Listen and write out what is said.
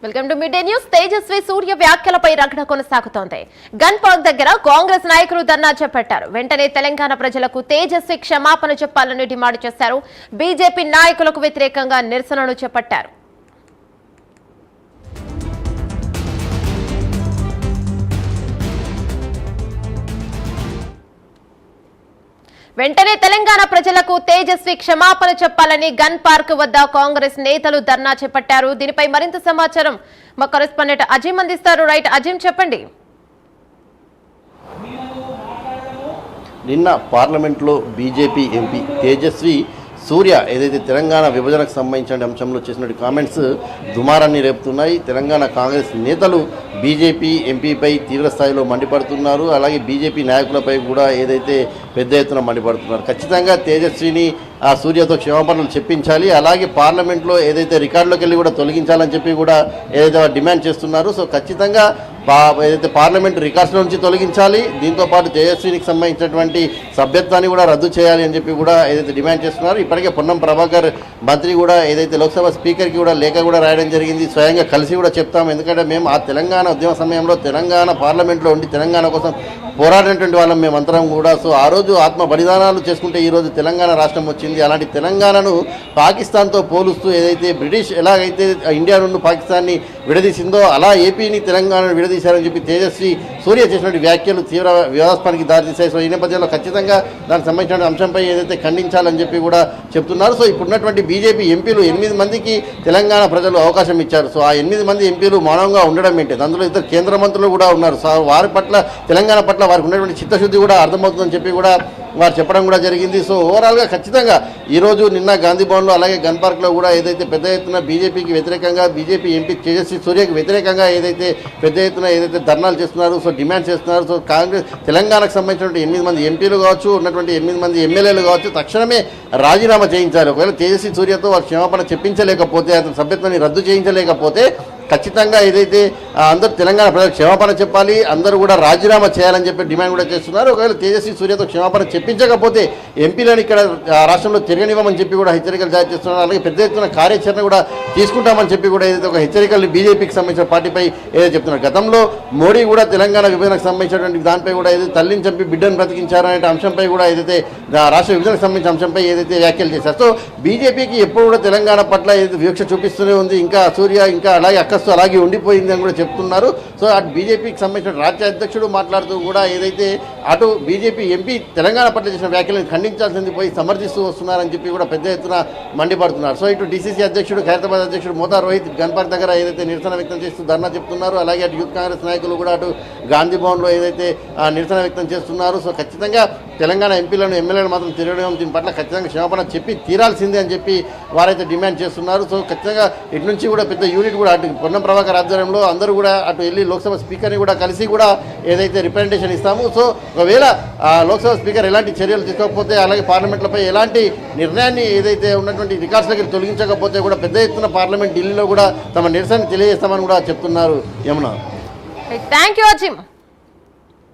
Welcome to Mid Day news. Tejasvi Surya వ్యాఖ్యలపై రగడ కొనసాగుతోంది. గన్ పార్క్ దగ్గర కాంగ్రెస్ నాయకులు ధర్నా చేపట్టారు. వెంటనే తెలంగాణ ప్రజలకు తేజస్వి క్షమాపణ చెప్పాలని డిమాండ్ చేశారు. బీజేపీ నాయకులకు వ్యతిరేకంగా నిరసనలు చేపట్టారు. వెంటనే తెలంగాణ ప్రజలకు తేజస్వి క్షమాపణ చెప్పాలని గన్ పార్క్ వద్ద కాంగ్రెస్ నేతలు ధర్నా చేపట్టారు. దీనిపై మరింత సమాచారం మా కరెస్పాండెంట్ అజీం అందిస్తారు. రైట్ అజీం, చెప్పండి. నిన్న పార్లమెంట్లో బీజేపీ ఎంపీ తేజస్వి సూర్య ఏదైతే తెలంగాణ విభజనకు సంబంధించిన అంశంలో చేసినటువంటి కామెంట్స్ దుమారాన్ని రేపుతున్నాయి. తెలంగాణ కాంగ్రెస్ నేతలు బీజేపీ ఎంపీపై తీవ్రస్థాయిలో మండిపడుతున్నారు. అలాగే బీజేపీ నాయకులపై కూడా ఏదైతే పెద్ద ఎత్తున మండిపడుతున్నారు. ఖచ్చితంగా తేజస్విని సూర్యతో క్షమాపణలు చెప్పించాలి. అలాగే పార్లమెంట్లో ఏదైతే రికార్డులోకి వెళ్ళి కూడా తొలగించాలని చెప్పి కూడా ఏదైతే డిమాండ్ చేస్తున్నారు. సో ఖచ్చితంగా ఏదైతే పార్లమెంట్ రికార్డ్స్లో నుంచి తొలగించాలి. దీంతోపాటు తేజస్వినికి సంబంధించినటువంటి సభ్యత్వాన్ని కూడా రద్దు చేయాలి అని చెప్పి కూడా ఏదైతే డిమాండ్ చేస్తున్నారు. ఇప్పటికే పొన్నం ప్రభాకర్ మంత్రి కూడా ఏదైతే లోక్సభ స్పీకర్కి కూడా లేఖ కూడా రాయడం జరిగింది. స్వయంగా కలిసి కూడా చెప్తాం. ఎందుకంటే మేము ఆ తెలంగాణ ఉద్యమ సమయంలో తెలంగాణ పార్లమెంట్లో ఉండి తెలంగాణ కోసం పోరాడినటువంటి వాళ్ళం మేమంతరం కూడా. సో ఆ రోజు ఆత్మ బలిదానాలు చేసుకుంటే ఈరోజు తెలంగాణ రాష్ట్రం వచ్చింది. అలాంటి తెలంగాణను పాకిస్తాన్తో పోలుస్తూ ఏదైతే బ్రిటిష్ ఎలాగైతే ఇండియా నుండి పాకిస్తాన్ని విడదీసిందో అలా ఏపీని తెలంగాణను విడదీశారని చెప్పి తేజస్వి సూర్య చేసినటువంటి వ్యాఖ్యలు తీవ్ర వివాదాస్పానికి దారితీశాయి. సో ఈ నేపథ్యంలో ఖచ్చితంగా దానికి సంబంధించిన అంశంపై ఏదైతే ఖండించాలని చెప్పి కూడా చెప్తున్నారు. సో ఇప్పుడున్నటువంటి బీజేపీ ఎంపీలు 8 మందికి తెలంగాణ ప్రజలు అవకాశం ఇచ్చారు. సో ఆ 8 మంది ఎంపీలు మౌనంగా ఉండడం ఏంటి? అందులో ఇద్దరు కేంద్ర మంత్రులు కూడా ఉన్నారు. సో వారి పట్ల తెలంగాణ పట్ల వారికి ఉన్నటువంటి చిత్తశుద్ధి కూడా అర్థమవుతుందని చెప్పి కూడా వారు చెప్పడం కూడా జరిగింది. సో ఓవరాల్గా ఖచ్చితంగా ఈరోజు నిన్న గాంధీ భవన్లో అలాగే గన్ పార్క్లో కూడా ఏదైతే పెద్ద ఎత్తున బీజేపీకి వ్యతిరేకంగా బీజేపీ ఎంపీ తేజస్వి సూర్యకి వ్యతిరేకంగా ఏదైతే పెద్ద ఎత్తున ఏదైతే ధర్నాలు చేస్తున్నారు, సో డిమాండ్ చేస్తున్నారు. సో కాంగ్రెస్ తెలంగాణకు సంబంధించినటువంటి 8 మంది ఎంపీలు కావచ్చు, ఉన్నటువంటి 8 మంది ఎమ్మెల్యేలు కావచ్చు, తక్షణమే రాజీనామా చేయించాలి. ఒకవేళ తేజస్వి సూర్యతో వారు క్షమాపణ చెప్పించలేకపోతే, అతని సభ్యత్వాన్ని రద్దు చేయించలేకపోతే ఖచ్చితంగా ఏదైతే అందరూ తెలంగాణ ప్రజలకు క్షమాపణ చెప్పాలి, అందరూ కూడా రాజీనామా చేయాలని చెప్పి డిమాండ్ కూడా చేస్తున్నారు. ఒకవేళ తేజస్వి సూర్యతో క్షమాపణ చెప్పించకపోతే ఎంపీలను ఇక్కడ రాష్ట్రంలో తిరగనివ్వమని చెప్పి కూడా హెచ్చరికలు జారీ చేస్తున్నారు. అలాగే పెద్ద ఎత్తున కార్యాచరణ కూడా తీసుకుంటామని చెప్పి కూడా ఏదైతే ఒక హెచ్చరికలు బీజేపీకి సంబంధించిన పార్టీపై ఏదైతే చెప్తున్నారు. గతంలో మోడీ కూడా తెలంగాణ విభజనకు సంబంధించినటువంటి దానిపై కూడా ఏదైతే తల్లిని చంపి బిడ్డను బ్రతికించారనే అంశంపై కూడా ఏదైతే రాష్ట్ర విభజనకు సంబంధించిన అంశంపై ఏదైతే వ్యాఖ్యలు చేశారు. సో బీజేపీకి ఎప్పుడు కూడా తెలంగాణ పట్ల ఏదైతే వివక్ష చూపిస్తూనే ఉంది. ఇంకా సూర్య ఇంకా అలాగే అలాగే ఉండిపోయింది అని కూడా చెప్తున్నారు. సో అటు బీజేపీకి సంబంధించిన రాష్ట్ర అధ్యక్షుడు మాట్లాడుతూ కూడా ఏదైతే అటు బీజేపీ ఎంపీ తెలంగాణ పట్ల చేసిన వ్యాఖ్యలను ఖండించాల్సింది పోయి సమర్థిస్తూ వస్తున్నారని చెప్పి కూడా పెద్ద ఎత్తున మండిపడుతున్నారు. సో ఇటు డీసీసీ అధ్యక్షుడు ఖైరతాబాద్ అధ్యక్షుడు మోతా రోహిత్ గన్ పార్క్ దగ్గర ఏదైతే నిరసన వ్యక్తం చేస్తూ ధర్నా చెప్తున్నారు. అలాగే అటు యూత్ కాంగ్రెస్ నాయకులు కూడా అటు గాంధీ భవన్లో ఏదైతే నిరసన వ్యక్తం చేస్తున్నారు. సో ఖచ్చితంగా తెలంగాణ ఎంపీలను ఎమ్మెల్యేలు మాత్రం తిరగడం దీని పట్ల ఖచ్చితంగా క్షమాపణ చెప్పి తీరాల్సిందే అని చెప్పి వారైతే డిమాండ్ చేస్తున్నారు. సో ఖచ్చితంగా ఇటు నుంచి కూడా పెద్ద యూనిట్ కూడా అటు పొన్నం ప్రభాకర్ ఆధ్వర్యంలో అందరూ కూడా అటు వెళ్ళి లోక్సభ స్పీకర్ని కూడా కలిసి కూడా ఏదైతే రిప్రజెంటేషన్ ఇస్తాము. సో ఒకవేళ లోక్సభ స్పీకర్ ఎలాంటి చర్యలు తీసుకోకపోతే, అలాగే పార్లమెంట్లపై ఎలాంటి నిర్ణయాన్ని ఏదైతే ఉన్నటువంటి రికార్డ్స్లకి తొలగించకపోతే కూడా పెద్ద ఎత్తున పార్లమెంట్ ఢిల్లీలో కూడా తమ నిరసన తెలియజేస్తామని కూడా చెప్తున్నారు. యమున. Thank you Azeem.